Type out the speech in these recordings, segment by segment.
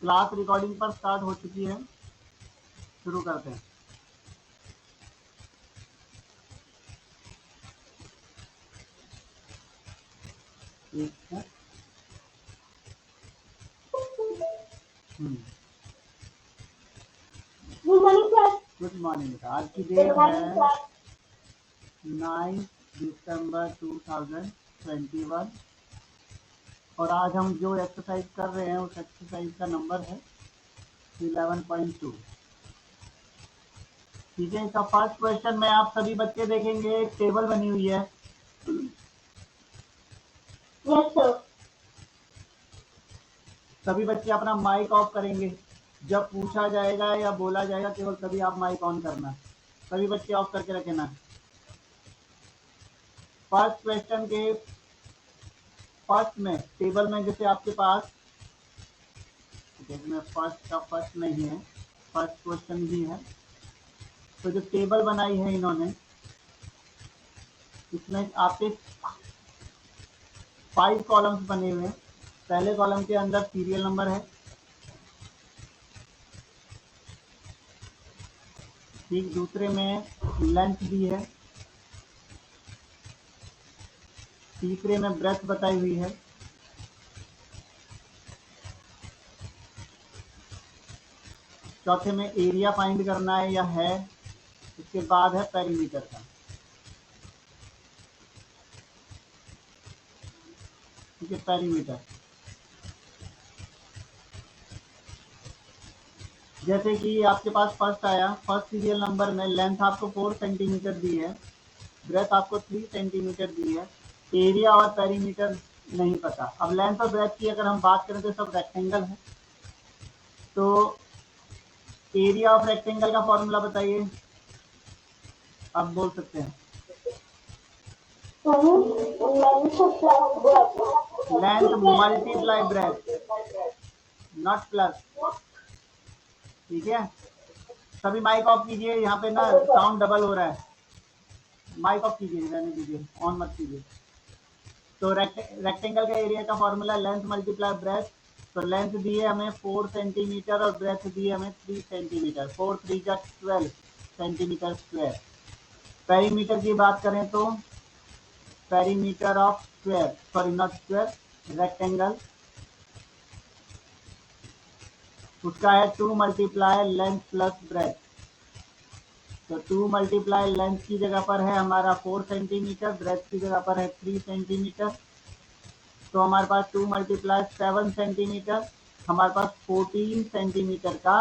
Class recording पर start हो चुकी है, शुरू करते हैं। ठीक है। Good morning. आज की डेट है 9 दिसंबर 2021 और आज हम जो एक्सरसाइज कर रहे हैं उस एक्सरसाइज का नंबर है 11.2। ठीक है। इसका फर्स्ट क्वेश्चन में आप सभी बच्चे देखेंगे एक टेबल बनी हुई है। Yes sir. सभी बच्चे अपना माइक ऑफ करेंगे। जब पूछा जाएगा या बोला जाएगा केवल तभी आप माइक ऑन करना। सभी बच्चे ऑफ करके रखना। फर्स्ट क्वेश्चन के फर्स्ट में टेबल में जैसे आपके पास इसमें फर्स्ट का फर्स्ट नहीं है, फर्स्ट क्वेश्चन भी है। तो जो टेबल बनाई है इन्होंने, इसमें आपके 5 कॉलम्स बने हुए हैं। पहले कॉलम के अंदर सीरियल नंबर है, ठीक। दूसरे में लेंथ भी है, तीसरे में ब्रेथ बताई हुई है, चौथे में एरिया फाइंड करना है या है, इसके बाद है पेरीमीटर का। ठीक है, पेरीमीटर। जैसे कि आपके पास फर्स्ट आया, फर्स्ट सीरियल नंबर में लेंथ आपको 4 सेंटीमीटर दी है, ब्रेथ आपको 3 सेंटीमीटर दी है, एरिया और पेरीमीटर नहीं पता। अब लेंथ और ब्रेथ की अगर हम बात करें तो सब रेक्टेंगल है, तो एरिया ऑफ रेक्टेंगल का फॉर्मूला बताइए। आप बोल सकते हैं। Length multiply breath, not plus. ठीक है। सभी माइक ऑफ कीजिए, यहाँ पे ना साउंड डबल हो रहा है। माइक ऑफ कीजिए, रहने दीजिए, ऑन मत कीजिए। तो रेक्टेंगल का एरिया का फॉर्मूला लेंथ मल्टीप्लाई ब्रेथ। तो लेंथ दी है हमें 4 सेंटीमीटर और ब्रेथ दी है हमें 3 सेंटीमीटर। 4 3 जा 12 सेंटीमीटर स्क्वायर। पेरीमीटर की बात करें तो perimeter of square, sorry not square, rectangle, उसका है 2 मल्टीप्लाई लेंथ प्लस ब्रेथ। तो 2 मल्टीप्लाई लेंथ की जगह पर है हमारा 4 सेंटीमीटर, ब्रेथ की जगह पर है 3 सेंटीमीटर। तो हमारे पास 2 मल्टीप्लाई 7 सेंटीमीटर, हमारे पास 14 सेंटीमीटर का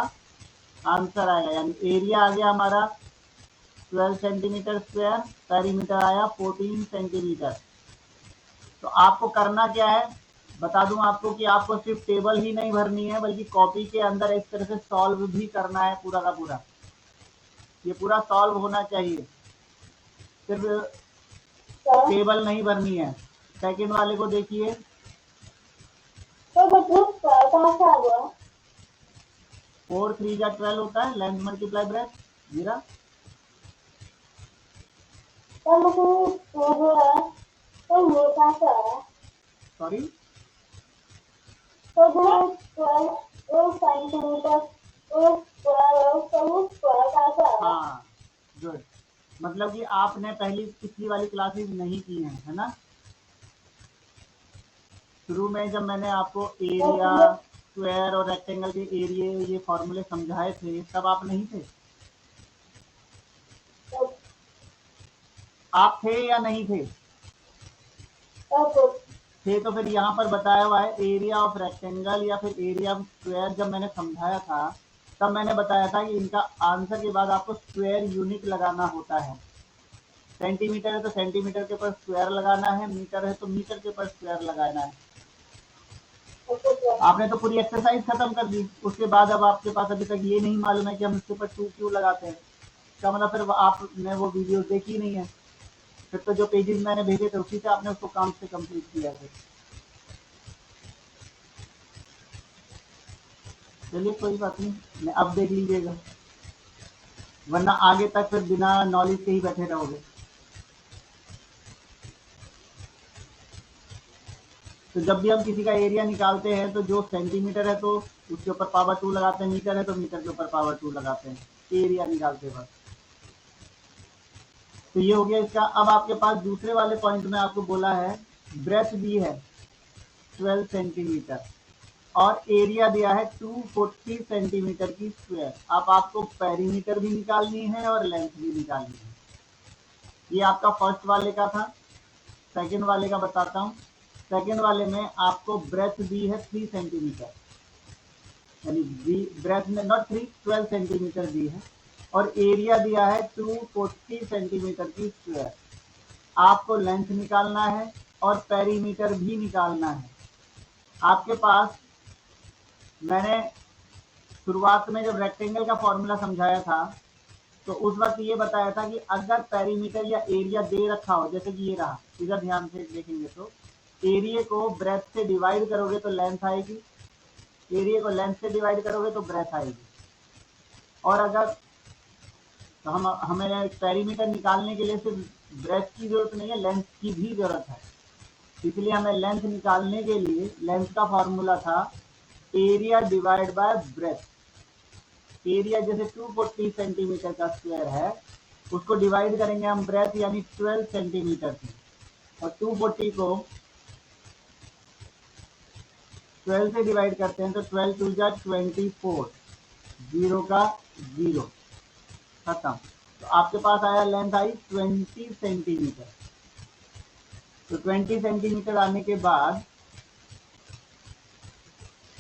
आंसर आएगा। यानी एरिया आ गया हमारा 12 सेंटीमीटर स्क्वायर, पेरीमीटर आया 14 सेंटीमीटर। तो आपको करना क्या है, बता दूं आपको कि आपको सिर्फ टेबल ही नहीं भरनी है बल्कि कॉपी के अंदर इस तरह से सॉल्व भी करना है पूरा का पूरा। ये पूरा सॉल्व होना चाहिए, सिर्फ टेबल नहीं भरनी है। सेकंड वाले को देखिए। 4 3 जा 12 होता है, लेंथ मल्टीप्लाई ब्रेथ। जीरा सॉरी, हाँ गुड। मतलब कि आपने पिछली वाली क्लासेस नहीं की हैं, है ना। शुरू में जब मैंने आपको एरिया, स्क्वायर और रेक्टेंगल के एरिया ये फॉर्मूले समझाए थे तब आप नहीं थे। आप थे या नहीं थे? थे। तो फिर यहाँ पर बताया हुआ है एरिया ऑफ रेक्टेंगल या फिर एरिया ऑफ स्क्वायर। जब मैंने समझाया था तब मैंने बताया था कि इनका आंसर के बाद आपको स्क्वायर यूनिट लगाना होता है। सेंटीमीटर है तो सेंटीमीटर के ऊपर स्क्वायर लगाना है, मीटर है तो मीटर के ऊपर स्क्वायर लगाना है। आपने तो पूरी एक्सरसाइज खत्म कर दी, उसके बाद अब आपके पास अभी तक ये नहीं मालूम है कि हम इसके ऊपर 2 क्यों लगाते हैं। इसका मतलब फिर आपने वो वीडियो देखी नहीं है। फिर तो जो पेजेस मैंने भेजे थे उसी से आपने उसको काम से कंप्लीट किया था। चलिए कोई बात नहीं, अब देख लीजिएगा, वरना आगे तक फिर बिना नॉलेज के ही बैठे रहोगे। तो जब भी हम किसी का एरिया निकालते हैं तो जो सेंटीमीटर है तो उसके ऊपर पावर 2 लगाते हैं, मीटर है तो मीटर के ऊपर पावर 2 लगाते हैं एरिया निकालते वक्त। तो ये हो गया इसका। अब आपके पास दूसरे वाले पॉइंट में आपको बोला है ब्रेथ दी है 12 सेंटीमीटर और एरिया दिया है 240 सेंटीमीटर की स्क्वायर। अब आपको पेरीमीटर भी निकालनी है और लेंथ भी निकालनी है। ये आपका फर्स्ट वाले का था। सेकंड वाले का बताता हूँ। सेकंड वाले में आपको ब्रेथ दी है 3 सेंटीमीटर, यानी ब्रेथ में नॉट 3, 12 सेंटीमीटर दी है और एरिया दिया है 240 सेंटीमीटर की स्क्वायर। आपको लेंथ निकालना है और पेरीमीटर भी निकालना है। आपके पास मैंने शुरुआत में जब रेक्टेंगल का फॉर्मूला समझाया था तो उस वक्त ये बताया था कि अगर पेरीमीटर या एरिया दे रखा हो, जैसे कि ये रहा, इधर ध्यान से देखेंगे तो एरिया को ब्रेथ से डिवाइड करोगे तो लेंथ आएगी, एरिया को लेंथ से डिवाइड करोगे तो ब्रेथ आएगी। और अगर तो हमें पेरीमीटर निकालने के लिए सिर्फ ब्रेथ की जरूरत नहीं है, लेंथ की भी जरूरत है। इसलिए हमें लेंथ निकालने के लिए लेंथ का फॉर्मूला था area divide by breath. Area जैसे 240 सेंटीमीटर का स्क्वायर है, उसको डिवाइड करेंगे हम ब्रेथ यानी 12 सेंटीमीटर से, और 240 को 12 से डिवाइड करते हैं तो 12 टू जा 24, 0 का 0 खत्म। तो आपके पास आया लेंथ आई 20 सेंटीमीटर। तो 20 सेंटीमीटर आने के बाद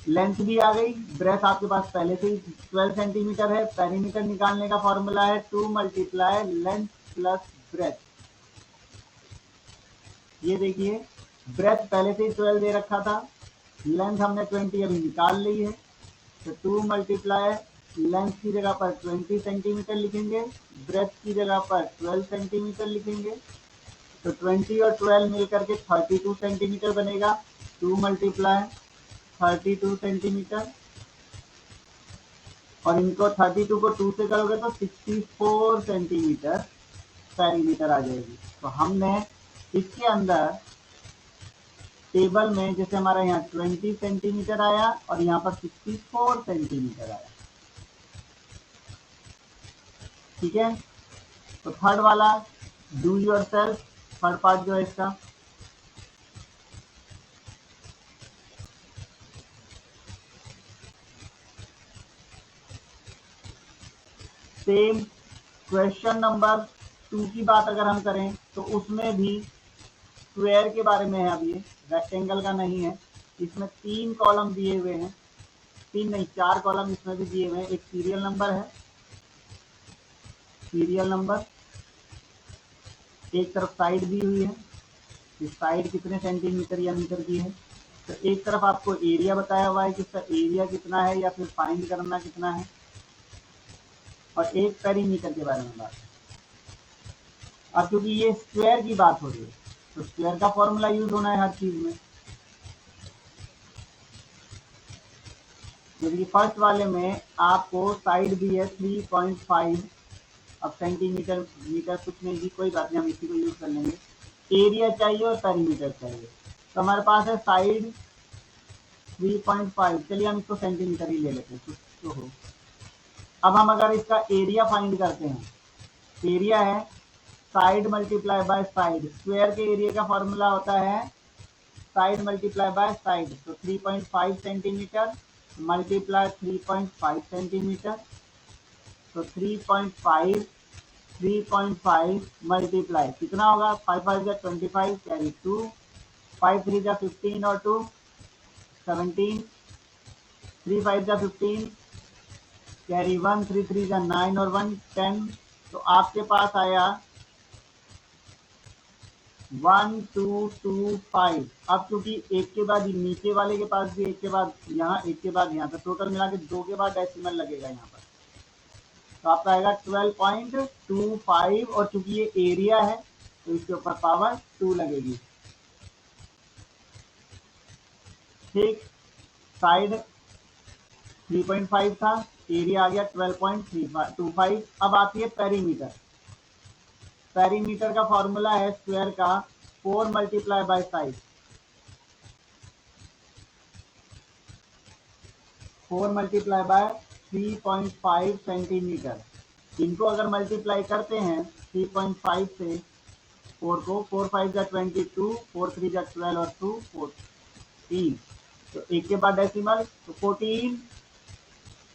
लेंथ भी आ गई, ब्रेथ आपके पास पहले से ही 12 सेंटीमीटर है। पेरीमीटर निकालने का फॉर्मूला है 2 मल्टीप्लाई लेंथ प्लस ब्रेथ। ये देखिए ब्रेथ पहले से ही 12 दे रखा था, लेंथ हमने 20 अभी निकाल ली है, तो 2 मल्टीप्लाई लेंथ की जगह पर 20 सेंटीमीटर लिखेंगे, ब्रेथ की जगह पर 12 सेंटीमीटर लिखेंगे। तो 20 और 12 मिलकर के 32 सेंटीमीटर बनेगा। 2 मल्टीप्लाई 32 सेंटीमीटर, और इनको 32 को 2 से करोगे तो 64 सेंटीमीटर पेरीमीटर आ जाएगी। तो हमने इसके अंदर टेबल में जैसे हमारा यहाँ 20 सेंटीमीटर आया और यहाँ पर 64 सेंटीमीटर आया। ठीक है, तो थर्ड वाला do your self, third part जो है इसका, सेम क्वेश्चन नंबर 2 की बात अगर हम करें तो उसमें भी स्क्वायर के बारे में है। अब ये रेक्टेंगल का नहीं है, इसमें 3 कॉलम दिए हुए हैं, 3 नहीं 4 कॉलम इसमें भी दिए हुए हैं। एक सीरियल नंबर है, सीरियल नंबर, एक तरफ साइड दी हुई है, इस साइड कितने सेंटीमीटर या मीटर की है, तो एक तरफ आपको एरिया बताया हुआ है कि इसका एरिया कितना है या फिर फाइंड करना कितना है, और एक पेरीमीटर के बारे में बात है। अब क्योंकि ये स्क्वायर की बात हो रही है तो स्क्वायर का फॉर्मूला यूज होना है हर चीज में। जबकि फर्स्ट वाले में आपको साइड दी है 3.5, अब सेंटीमीटर मीटर कुछ नहीं दी, कोई बात नहीं, हम इसी को यूज कर लेंगे। एरिया चाहिए और पेरीमीटर चाहिए, तो हमारे पास है साइड 3.5, चलिए हम इसको सेंटीमीटर ही ले लेते हैं तो हो। अब हम अगर इसका एरिया फाइंड करते हैं, एरिया है side multiply by side, square के एरिया का फॉर्मूला होता है साइड मल्टीप्लाई बाय साइड, तो 3.5 सेंटीमीटर मल्टीप्लाई 3.5 सेंटीमीटर, तो 3.5 मल्टीप्लाई कितना होगा, 5 5 जा 25 कैरी 2, 5 3 जा 15 और 2 17, 3 5 जा 15 कैरी 1, 3 3 जा 9 और 1 10। तो आपके पास आया 1 2 2 5। अब क्योंकि एक के बाद नीचे वाले के पास भी एक के बाद यहाँ एक के बाद यहाँ, तो टोटल मिला के 2 के बाद डेसिमल लगेगा यहाँ पर, तो आपका आएगा 12.25, और चूंकि ये एरिया है तो इसके ऊपर पावर 2 लगेगी। ठीक, साइड 3.5 था, एरिया आ गया 12.25। अब आती है पेरीमीटर। पेरीमीटर का फॉर्मूला है स्क्वायर का 4 multiply by side, 4 multiply by 3.5 centimetre. इनको अगर मल्टीप्लाई करते हैं 3.5 से 4 को, 4 5 जा 22, 4 3 जा 12 और 2 14, तो एक के बाद डेसिमल, तो 14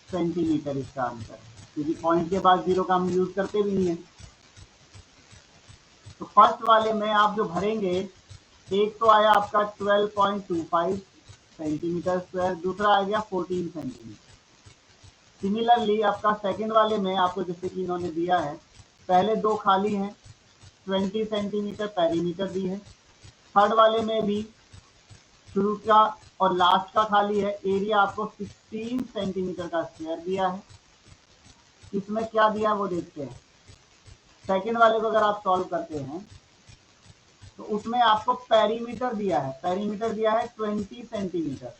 सेंटीमीटर इसका आंसर, क्योंकि पॉइंट के बाद जीरो का हम यूज करते भी नहीं है। तो फर्स्ट वाले में आप जो भरेंगे, एक तो आया आपका 12.25 सेंटीमीटर स्क्वायर, दूसरा आ गया 14 सेंटीमीटर। सिमिलरली आपका सेकंड वाले में आपको जैसे कि इन्होंने दिया है, पहले दो खाली हैं, 20 सेंटीमीटर पेरीमीटर दी है। थर्ड वाले में भी शुरू का और लास्ट का खाली है, एरिया आपको 16 सेंटीमीटर का स्क्वायर दिया है। इसमें क्या दिया वो देखते हैं। सेकंड वाले को अगर आप सॉल्व करते हैं तो उसमें आपको पेरीमीटर दिया है, पेरीमीटर दिया है 20 सेंटीमीटर,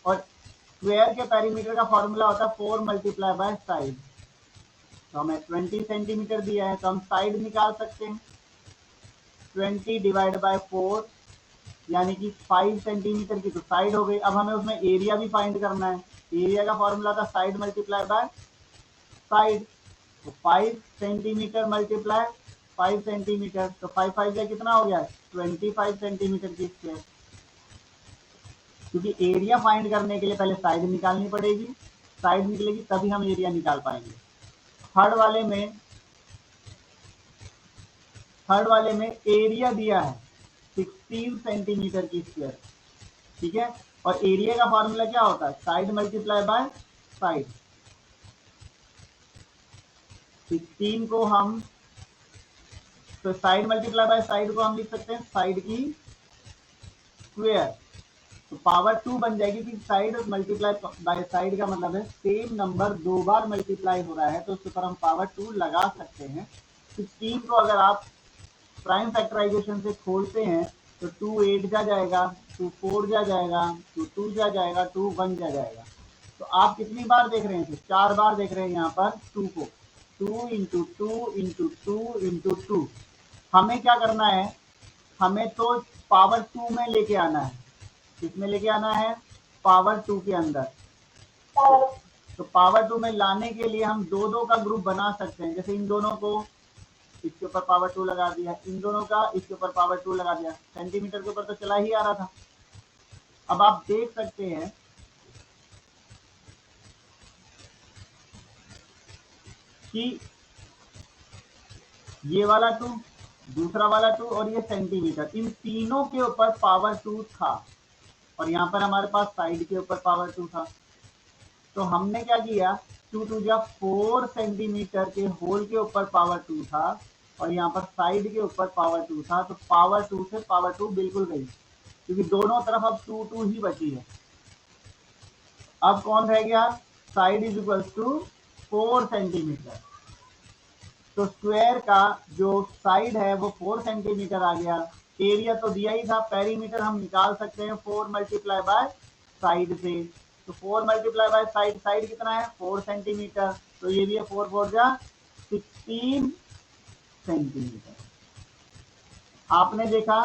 और स्क्वायर के पेरीमीटर का फॉर्मूला होता है 4 मल्टीप्लाई बाय साइड। तो हमें 20 सेंटीमीटर दिया है, तो हम साइड निकाल सकते हैं। 20 डिवाइड बाय 4 यानी कि 5 सेंटीमीटर की तो साइड हो गई। अब हमें उसमें एरिया भी फाइंड करना है। एरिया का फॉर्मूला था साइड मल्टीप्लाई बाय साइड, तो 5 सेंटीमीटर मल्टीप्लाई 5 सेंटीमीटर, तो 5 5 का कितना हो गया, 25 सेंटीमीटर की स्क्वायर। क्योंकि एरिया फाइंड करने के लिए पहले साइड निकालनी पड़ेगी, साइड निकलेगी तभी हम एरिया निकाल पाएंगे। थर्ड वाले में एरिया दिया है 16 सेंटीमीटर की स्क्वायर, ठीक है। और एरिया का फॉर्मूला क्या होता है, साइड मल्टीप्लाई बाय साइड। 16 को हम, तो साइड मल्टीप्लाई बाय साइड को हम लिख सकते हैं साइड की स्क्वायर, तो पावर 2 बन जाएगी। कि साइड मल्टीप्लाई बाय साइड का मतलब है सेम नंबर दो बार मल्टीप्लाई हो रहा है, तो उसके ऊपर हम पावर 2 लगा सकते हैं। 16 को अगर आप प्राइम फैक्टराइजेशन से खोलते हैं तो 2 8 जा जाएगा, 2 4 जा जाएगा, 2 2 जा जाएगा, 2 1 जा जाएगा। तो आप कितनी बार देख रहे हैं, 4 बार देख रहे हैं यहाँ पर 2 को, 2 इंटू 2 इंटू 2 इंटू 2। हमें क्या करना है, हमें तो पावर 2 में लेके आना है। किसमें लेके आना है, पावर 2 के अंदर। तो पावर 2 में लाने के लिए हम दो दो का ग्रुप बना सकते हैं। जैसे इन दोनों को इसके ऊपर पावर 2 लगा दिया, इन दोनों का इसके ऊपर पावर 2 लगा दिया, सेंटीमीटर के ऊपर तो चला ही आ रहा था। अब आप देख सकते हैं कि ये वाला 2, दूसरा वाला 2 और ये सेंटीमीटर, इन तीनों के ऊपर पावर 2 था, और यहाँ पर हमारे पास साइड के ऊपर पावर 2 था। तो हमने क्या किया, 2 2 जा 4 सेंटीमीटर के होल के ऊपर पावर 2 था, और यहाँ पर साइड के ऊपर पावर 2 था। तो पावर 2 से पावर 2 बिल्कुल गई, क्योंकि दोनों तरफ अब 2 2 ही बची है। अब कौन रह गया, side is equal to 4 centimetre. तो स्क्वायर का जो साइड है वो 4 सेंटीमीटर आ गया। एरिया तो दिया ही था, पेरीमीटर हम निकाल सकते हैं 4 मल्टीप्लाई बाय साइड से। तो 4 मल्टीप्लाई बाय साइड, साइड कितना है 4 सेंटीमीटर, तो ये भी है 4 4 जा 16 सेंटीमीटर। आपने देखा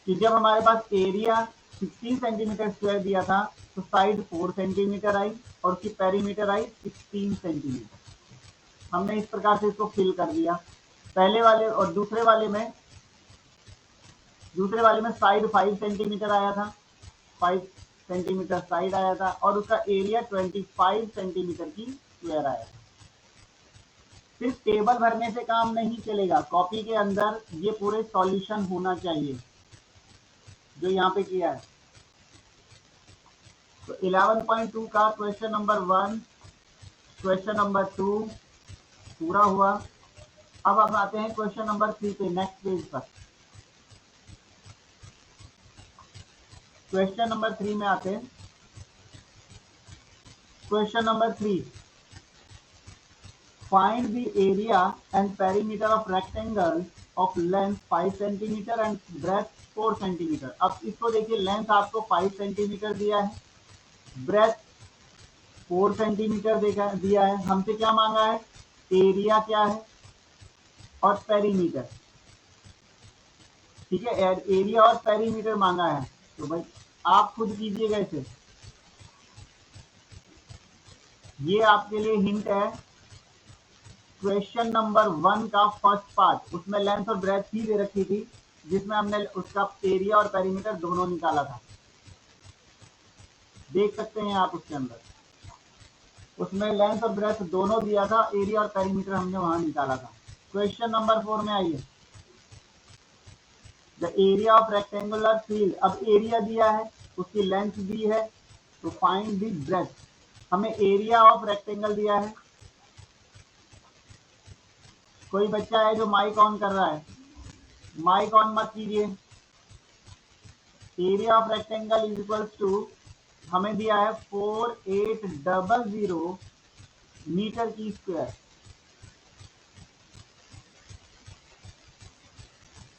कि जब हमारे पास एरिया 16 सेंटीमीटर स्क्वायर दिया था तो साइड 4 सेंटीमीटर आई और उसकी पेरीमीटर आई 16 सेंटीमीटर। हमने इस प्रकार से इसको फिल कर दिया। पहले वाले और दूसरे वाले में साइड 5 सेंटीमीटर आया था, 5 सेंटीमीटर साइड आया था, और उसका एरिया 25 सेंटीमीटर की स्क्वायर आया था। सिर्फ टेबल भरने से काम नहीं चलेगा, कॉपी के अंदर ये पूरे सॉल्यूशन होना चाहिए जो यहाँ पे किया है। तो 11.2 का क्वेश्चन नंबर 1, क्वेश्चन नंबर 2 पूरा हुआ। अब हम आते हैं क्वेश्चन नंबर 3 पे, नेक्स्ट पेज पर। क्वेश्चन नंबर 3 में आते हैं। Question number 3, find the area and perimeter of rectangle of length 5 centimetre and breadth 4 centimetre. अब इसको देखिए, लेंथ आपको 5 सेंटीमीटर दिया है, ब्रेथ 4 सेंटीमीटर दिया है। हमसे क्या मांगा है, एरिया क्या है और पेरीमीटर, ठीक है। एरिया और पेरीमीटर मांगा है। तो भाई आप खुद कीजिएगा इसे। ये आपके लिए हिंट है क्वेश्चन नंबर 1 का फर्स्ट पार्ट, उसमें लेंथ और ब्रेथ ही दे रखी थी, जिसमें हमने उसका एरिया और पेरीमीटर दोनों निकाला था। देख सकते हैं आप उसके अंदर, उसमें लेंथ और ब्रेथ दोनों दिया था, एरिया और पेरीमीटर हमने वहां निकाला था। क्वेश्चन नंबर 4 में आइए, the area of rectangular field. अब एरिया दिया है, उसकी लेंथ दी है, तो फाइंड द ब्रेथ। हमें एरिया ऑफ रेक्टेंगल दिया है। कोई बच्चा है जो माइक ऑन कर रहा है, माइक ऑन मत कीजिए। Area of rectangle is equal to हमें दिया है 4800 मीटर की स्क्वायर,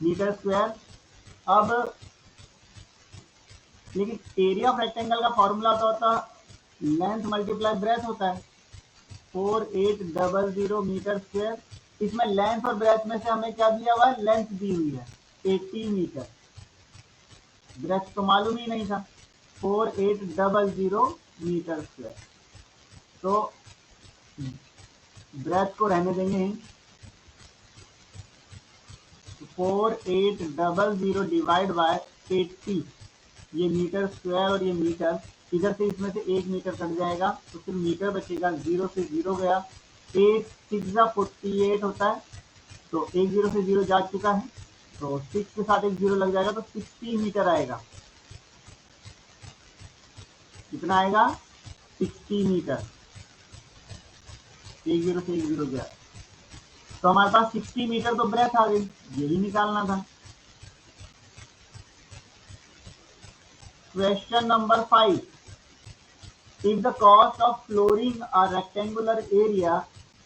मीटर स्क्वायर। अब लेकिन एरिया ऑफ रेक्टेंगल का फॉर्मूला तो होता लेंथ मल्टीप्लाई ब्रेथ होता है, 4800 मीटर स्क्वायर। इसमें लेंथ और ब्रेथ में से हमें क्या दिया हुआ है, लेंथ दी हुई है 80 मीटर, ब्रेथ तो मालूम ही नहीं था। 4800 मीटर स्क्वायर, तो ब्रेथ को रहने देंगे। 4800 डिवाइड बाय 80, ये मीटर स्क्वायर और ये मीटर, इधर से इसमें से 1 मीटर कट जाएगा तो फिर मीटर बचेगा, 0 से 0 गया, 8 6 48 होता है, तो 1 0 से 0 जा चुका है, तो 6 के साथ एक 0 लग जाएगा, तो 60 मीटर आएगा। कितना आएगा, 60 मीटर। 1 0 से 1 0 गया, तो हमारे पास 60 मीटर तो ब्रेथ आ गई, यही निकालना था। Question number 5. If the cost of flooring a rectangular area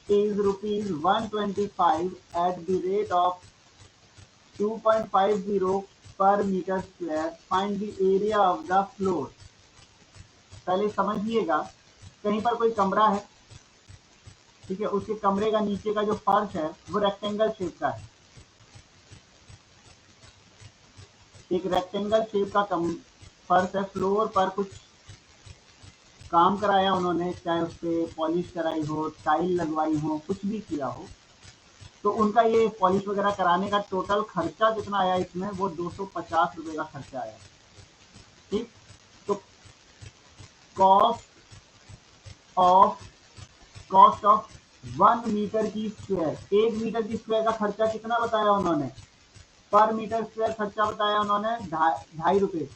is rupees 125 at the rate of 2.50 per meter square, find the area of the floor. पहले समझिएगा, कहीं पर कोई कमरा है, ठीक है, उसके कमरे का नीचे का जो फर्श है वो रेक्टेंगल शेप का है, एक रेक्टेंगल शेप का फर्श है, फ्लोर पर कुछ काम कराया उन्होंने, चाहे उस पर पॉलिश कराई हो, टाइल लगवाई हो, कुछ भी किया हो, तो उनका ये पॉलिश वगैरह कराने का टोटल खर्चा कितना आया इसमें, वो 250 रुपए का खर्चा आया। ठीक, तो कॉस्ट ऑफ 1 मीटर की स्क्वायर, 1 मीटर की स्क्वायर का खर्चा कितना बताया उन्होंने, पर मीटर स्क्वायर खर्चा बताया उन्होंने 2.5 रुपए,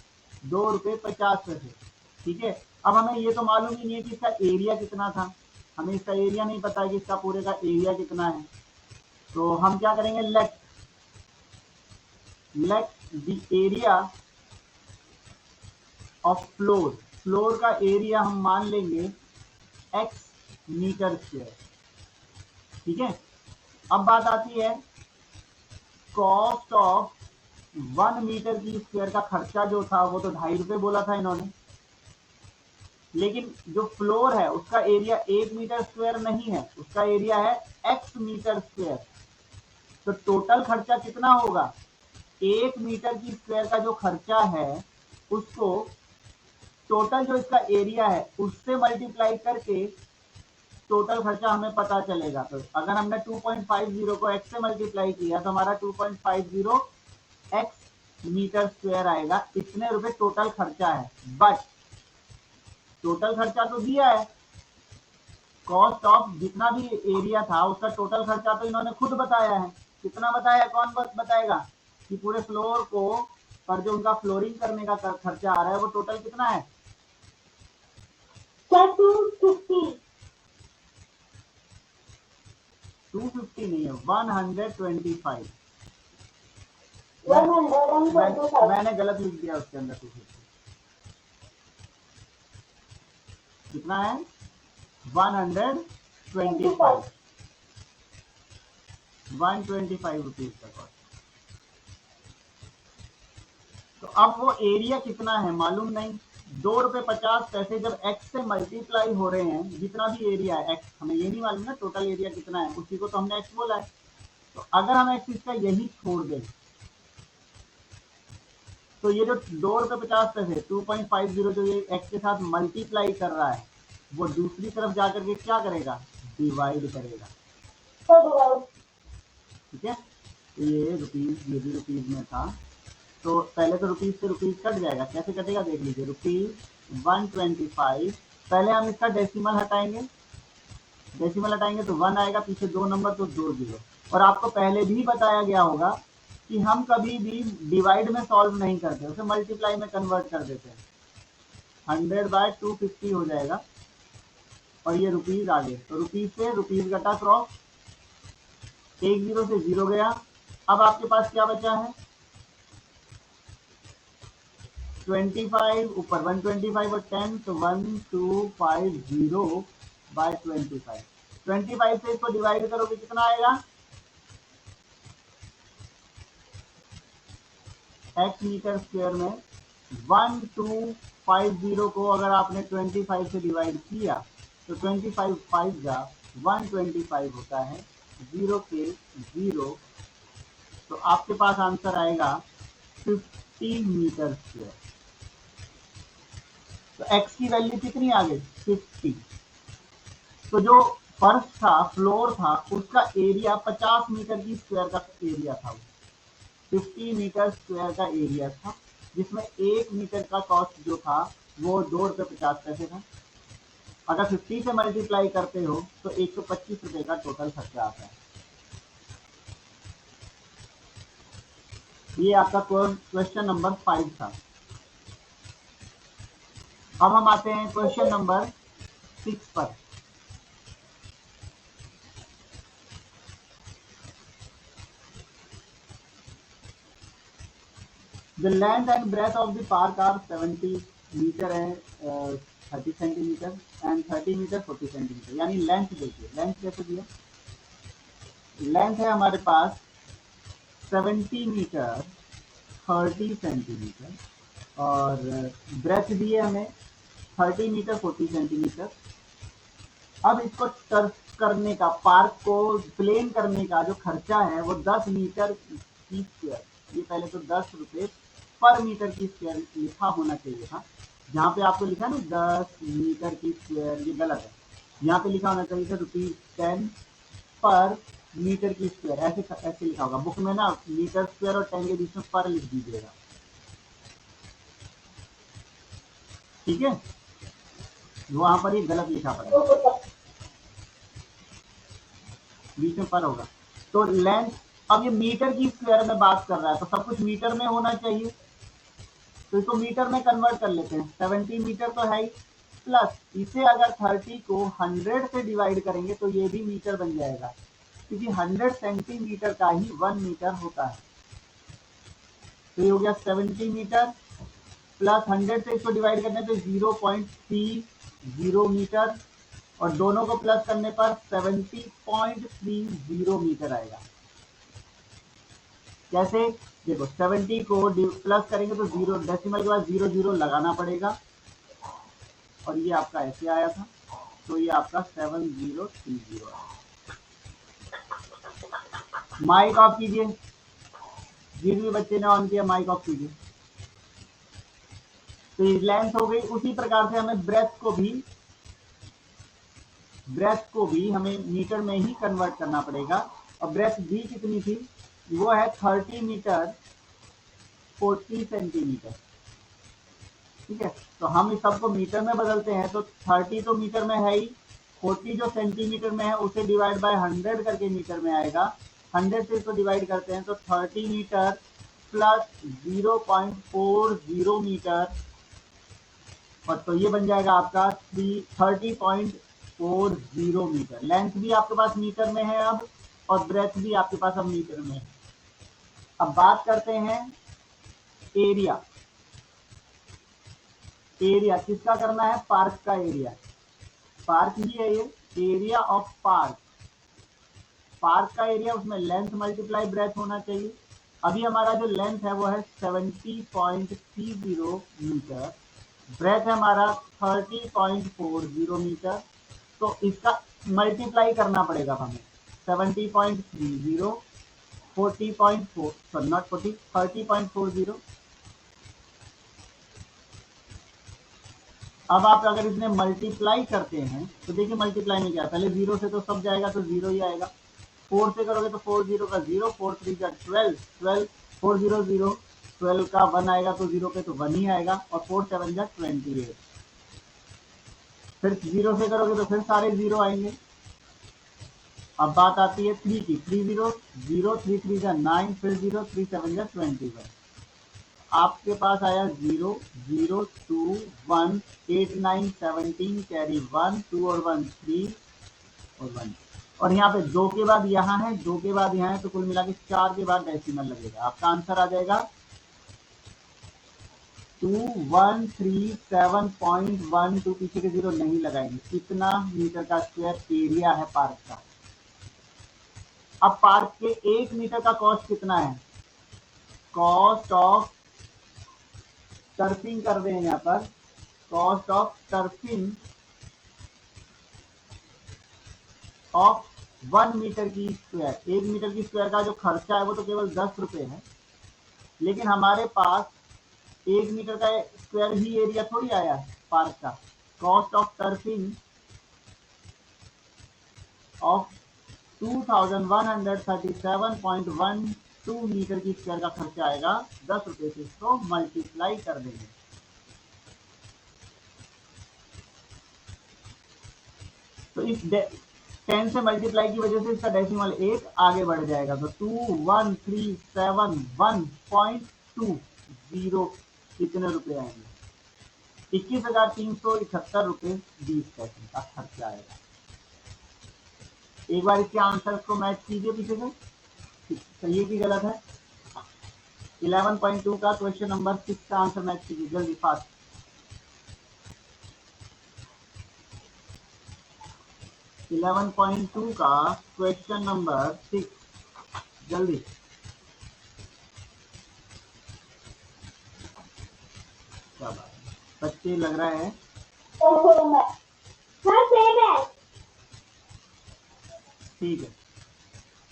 2 रुपए 50 पैसे। ठीक है, अब हमें ये तो मालूम ही नहीं है कि इसका एरिया कितना था, हमें इसका एरिया नहीं पता है कि इसका पूरे का एरिया कितना है, तो हम क्या करेंगे, let the area of floor, floor का एरिया हम मान लेंगे x मीटर स्क्वायर। ठीक है, अब बात आती है कॉस्ट ऑफ 1 मीटर की स्क्वायर का खर्चा जो था वो तो 2.5 रुपए बोला था इन्होंने, लेकिन जो फ्लोर है उसका एरिया 1 मीटर स्क्वायर नहीं है, उसका एरिया है x मीटर स्क्वायर, तो टोटल खर्चा कितना होगा, 1 मीटर की स्क्वायर का जो खर्चा है उसको टोटल जो इसका एरिया है उससे मल्टीप्लाई करके टोटल खर्चा हमें पता चलेगा। तो अगर हमने 2.50 को x से मल्टीप्लाई किया तो हमारा 2.50 x मीटर स्क्वायर आएगा, इतने रुपए टोटल खर्चा है। बट टोटल खर्चा तो दिया है, कॉस्ट ऑफ जितना भी एरिया था उसका टोटल खर्चा तो इन्होंने खुद बताया है, कितना बताया, कौन बताएगा कि पूरे फ्लोर को पर जो उनका फ्लोरिंग करने का खर्चा आ रहा है वो टोटल कितना है, 250 नहीं है, 125। मैंने गलत लिख दिया उसके अंदर, 250 कितना है, 125 रुपीज का कॉस्ट। तो अब वो एरिया कितना है मालूम नहीं, 2 रुपए 50 पैसे जब x से मल्टीप्लाई हो रहे हैं, जितना भी एरिया है x, हमें ये नहीं मालूम ना टोटल एरिया कितना है, उसी को तो हमने x बोला है, तो अगर हम x इसका यही छोड़ दें तो ये जो 2 रुपए 50 पैसे 2.50 जो ये x के साथ मल्टीप्लाई कर रहा है वो दूसरी तरफ जाकर के क्या करेगा, डिवाइड करेगा। ठीक है, ये रुपीज, ये भी रुपीज में था, तो पहले तो रुपीज से रुपीज कट जाएगा। कैसे कटेगा देख लीजिए, रुपीज 125, पहले हम इसका डेसिमल हटाएंगे, डेसिमल हटाएंगे तो 1 आएगा, पीछे 2 नंबर तो 2 जीरो। और आपको पहले भी बताया गया होगा कि हम कभी भी डिवाइड में सॉल्व नहीं करते, उसे मल्टीप्लाई में कन्वर्ट कर देते हैं। 100/250 हो जाएगा, और ये रुपीज आ गए, तो रुपीज से रुपीज घटा क्रॉस, 1 जीरो से 0 गया। अब आपके पास क्या बचा है, 25 ऊपर 125 और 10, तो 1250/25। 25 से इसको डिवाइड करोगे कितना आएगा, x मीटर स्क्वायर में 1250 को अगर आपने 25 से डिवाइड किया तो 25 5 जा 125 होता है, 0 के 0, तो आपके पास आंसर आएगा 50 मीटर स्क्वायर। तो x की वैल्यू कितनी आ गई, 50। तो जो फर्श था, फ्लोर था, उसका एरिया 50 मीटर की स्क्वायर का एरिया था, 50 मीटर स्क्वायर का एरिया था, जिसमें 1 मीटर का कॉस्ट जो था वो 2 रुपये 50 पैसे था। अगर 50 से मल्टीप्लाई करते हो तो 125 रुपए का टोटल खर्चा आता है। ये आपका क्वेश्चन नंबर 5 था। अब हम आते हैं क्वेश्चन नंबर 6 पर। The length and breadth of the park are 70 metre है, 30 सेंटीमीटर एंड 30 मीटर 40 सेंटीमीटर। यानी लेंथ देखिए, लेंथ कैसे दिया, लेंथ है हमारे पास 70 मीटर 30 सेंटीमीटर, और ब्रेथ दी है हमें 30 मीटर 40 सेंटीमीटर। अब इसको टर्फ करने का, पार्क को प्लेन करने का जो खर्चा है वो 10 मीटर की स्क्वायर, ये पहले तो 10 रुपये पर मीटर की स्क्वायर लिखा होना चाहिए था। जहाँ पे आपको लिखा ना 10 मीटर की स्क्वायर, ये गलत है, यहाँ पे लिखा होना चाहिए था ₹10 पर मीटर की स्क्वायर, ऐसे लिखा होगा बुक में ना, मीटर स्क्वायर और 10 के बीच में पर लिख दीजिएगा। ठीक है, वहां पर ये गलत लिखा पड़ा, बीच में पर होगा। तो लेंथ, अब ये मीटर की स्क्वायर में बात कर रहा है तो सब कुछ मीटर में होना चाहिए, तो इसको मीटर में कन्वर्ट कर लेते हैं। 70 मीटर तो है ही, प्लस इसे अगर 30 को 100 से डिवाइड करेंगे तो ये भी मीटर बन जाएगा, क्योंकि 100 सेंटीमीटर का ही 1 मीटर होता है। तो ये हो गया 70 मीटर प्लस 100 से इसको डिवाइड करने पे 0.30 मीटर, और दोनों को प्लस करने पर 70.30 मीटर आएगा। कैसे, देखो 70 को प्लस करेंगे तो 0, डेसिमल के बाद 0 0 लगाना पड़ेगा, और ये आपका ऐसे आया था, तो ये आपका 7030 आया। माइक ऑफ कीजिए, जिस भी बच्चे ने ऑन किया माइक ऑफ कीजिए। तो ये लेंथ हो गई। उसी प्रकार से हमें ब्रेथ को भी हमें मीटर में ही कन्वर्ट करना पड़ेगा, और ब्रेथ भी कितनी थी, वो है 30 मीटर 40 सेंटीमीटर। ठीक है, तो हम इस सबको मीटर में बदलते हैं, तो 30 तो मीटर में है ही, 40 जो सेंटीमीटर में है उसे डिवाइड बाय 100 करके मीटर में आएगा, 100 से इसको डिवाइड करते हैं तो 30 मीटर प्लस 0.40 मीटर, और तो ये बन जाएगा आपका 30.40 मीटर। लेंथ भी आपके पास मीटर में है अब, और ब्रेथ भी आपके पास अब मीटर में है। अब बात करते हैं एरिया। एरिया किसका करना है, पार्क का एरिया, पार्क ही है ये, एरिया ऑफ पार्क, पार्क का एरिया, उसमें लेंथ मल्टीप्लाई ब्रेथ होना चाहिए। अभी हमारा जो लेंथ है वो है 70.30 मीटर, ब्रेथ है हमारा 30.40 मीटर, तो इसका मल्टीप्लाई करना पड़ेगा हमें, 70.30 40.4 सॉरी नॉट 40 30.40 अब आप अगर इसमें मल्टीप्लाई करते हैं तो देखिए मल्टीप्लाई में क्या, पहले 0 से तो सब जाएगा तो 0 ही आएगा, 4 से करोगे तो 4 0 का 0, 4 3 का 12, 12 4 0 0, 12 का 1 आएगा तो 0 पे तो 1 ही आएगा, और 4 7 जा 28। फिर 0 से करोगे तो फिर सारे 0 आएंगे। अब बात आती है 3 की, 3 0 0, 3 3 जा 9, फिर 0, 3 7 जा 21। आपके पास आया 0 0 2 1 8 9 17, कैरी 1 2 और 1 3 और 1, और यहाँ पे 2 के बाद यहाँ है, 2 के बाद यहाँ है, तो कुल मिला के 4 के बाद डेसिमल लगेगा। आपका आंसर आ जाएगा 2137.12, पीछे के 0 नहीं लगाएंगे। कितना मीटर का स्क्वायर एरिया है पार्क का। अब पार्क के 1 मीटर का कॉस्ट कितना है, कॉस्ट ऑफ टर्फिंग कर दें यहाँ पर, cost of turfing of 1 metre की स्क्वायर, 1 मीटर की स्क्वायर का जो खर्चा है वो तो केवल 10 रुपए है, लेकिन हमारे पास 1 मीटर का स्क्वायर ही एरिया थोड़ी आया है पार्क का। Cost of turfing of 2137.12 metre की स्क्वायर का खर्चा आएगा 10 रुपए से, इसको मल्टीप्लाई कर देंगे। तो इस 10 से मल्टीप्लाई की वजह से इसका डेसिमल 1 आगे बढ़ जाएगा, तो 2137.20 कितने रुपए आएंगे, 21,371 रुपए 20 पैसे का खर्चा आएगा। एक बार इसके आंसर को मैच कीजिए पीछे से, सही है कि गलत है। 11.2 का क्वेश्चन नंबर 6 का आंसर मैच कीजिए जल्दी, फास्ट। 11.2 का क्वेश्चन नंबर 6 जल्दी। क्या बात है, बच्चे लग रहा है। ठीक है,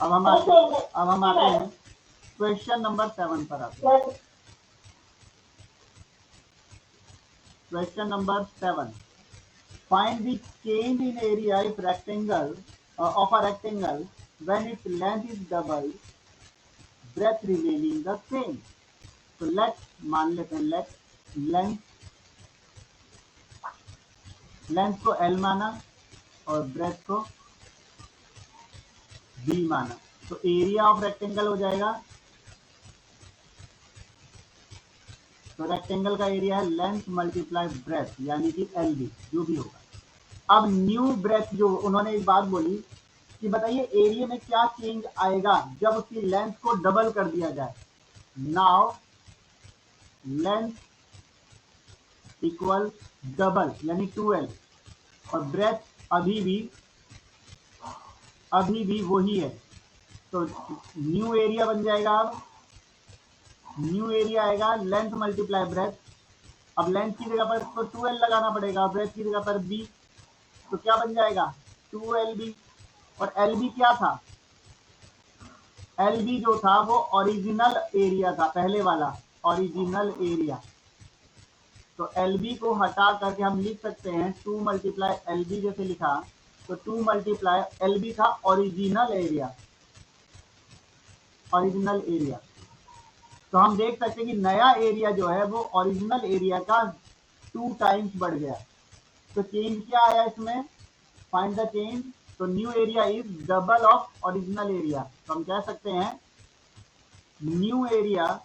अब हम आते हैं क्वेश्चन नंबर 7 पर आते हैं। Question number 7, find the change in area if rectangle of a rectangle when its length is double, breadth remaining the same। तो लेट मान लेते हैं, लेंथ को L माना और ब्रेथ को B माना, तो एरिया ऑफ रेक्टेंगल हो जाएगा, तो रेक्टेंगल का एरिया है लेंथ मल्टीप्लाई ब्रेथ, यानी कि LB जो भी होगा। अब न्यू ब्रेथ जो उन्होंने एक बात बोली कि बताइए एरिया में क्या चेंज आएगा जब उसकी लेंथ को डबल कर दिया जाए। नाउ लेंथ इक्वल डबल यानी 2L, और ब्रेथ अभी भी वही है, तो न्यू एरिया बन जाएगा। अब न्यू एरिया आएगा लेंथ मल्टीप्लाई ब्रेथ, अब लेंथ की जगह पर तो 2L लगाना पड़ेगा, ब्रेथ की जगह पर B, तो क्या बन जाएगा 2LB। और LB क्या था, LB जो था वो ओरिजिनल एरिया था, पहले वाला ओरिजिनल एरिया, तो LB को हटा करके हम लिख सकते हैं 2 मल्टीप्लाई LB, जैसे लिखा तो 2 मल्टीप्लाई LB था ओरिजिनल एरिया, तो हम देख सकते हैं कि नया एरिया जो है वो ओरिजिनल एरिया का 2 टाइम्स बढ़ गया। तो चेंज क्या आया इसमें, फाइंड द चेंज, तो new area is double of original area, तो हम कह सकते हैं new area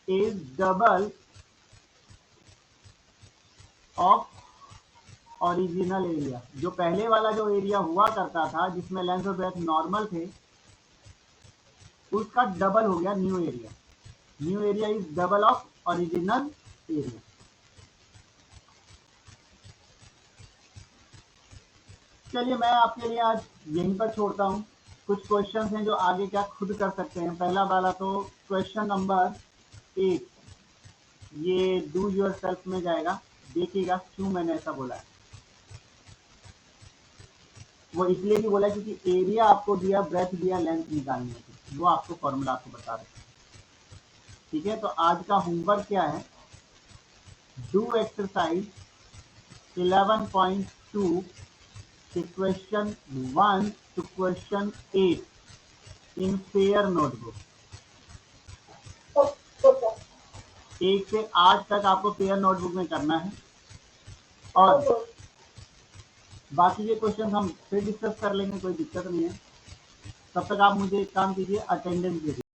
is double of original area. जो पहले वाला जो एरिया हुआ करता था जिसमें लेंथ और ब्रेथ नॉर्मल थे, उसका डबल हो गया new area. New area is double of original area. चलिए मैं आपके लिए आज यहीं पर छोड़ता हूँ। कुछ क्वेश्चंस हैं जो आगे क्या खुद कर सकते हैं। पहला वाला तो क्वेश्चन नंबर 8, ये डू योर सेल्फ में जाएगा, देखिएगा क्यों मैंने ऐसा बोला है। वो इसलिए भी बोला क्योंकि एरिया आपको दिया, ब्रेथ दिया, लेंथ निकालने की, वो आपको फॉर्मूला आपको बता रहे हैं। ठीक है, तो आज का होमवर्क क्या है, do exercise 11.2 the question 1 to question 8 in fair notebook। 1 से 8 तक आपको फेयर नोटबुक में करना है और बाकी के क्वेश्चन हम फिर डिस्कस कर लेंगे, कोई दिक्कत नहीं है। तब तक आप मुझे एक काम कीजिए, अटेंडेंस दे दीजिए।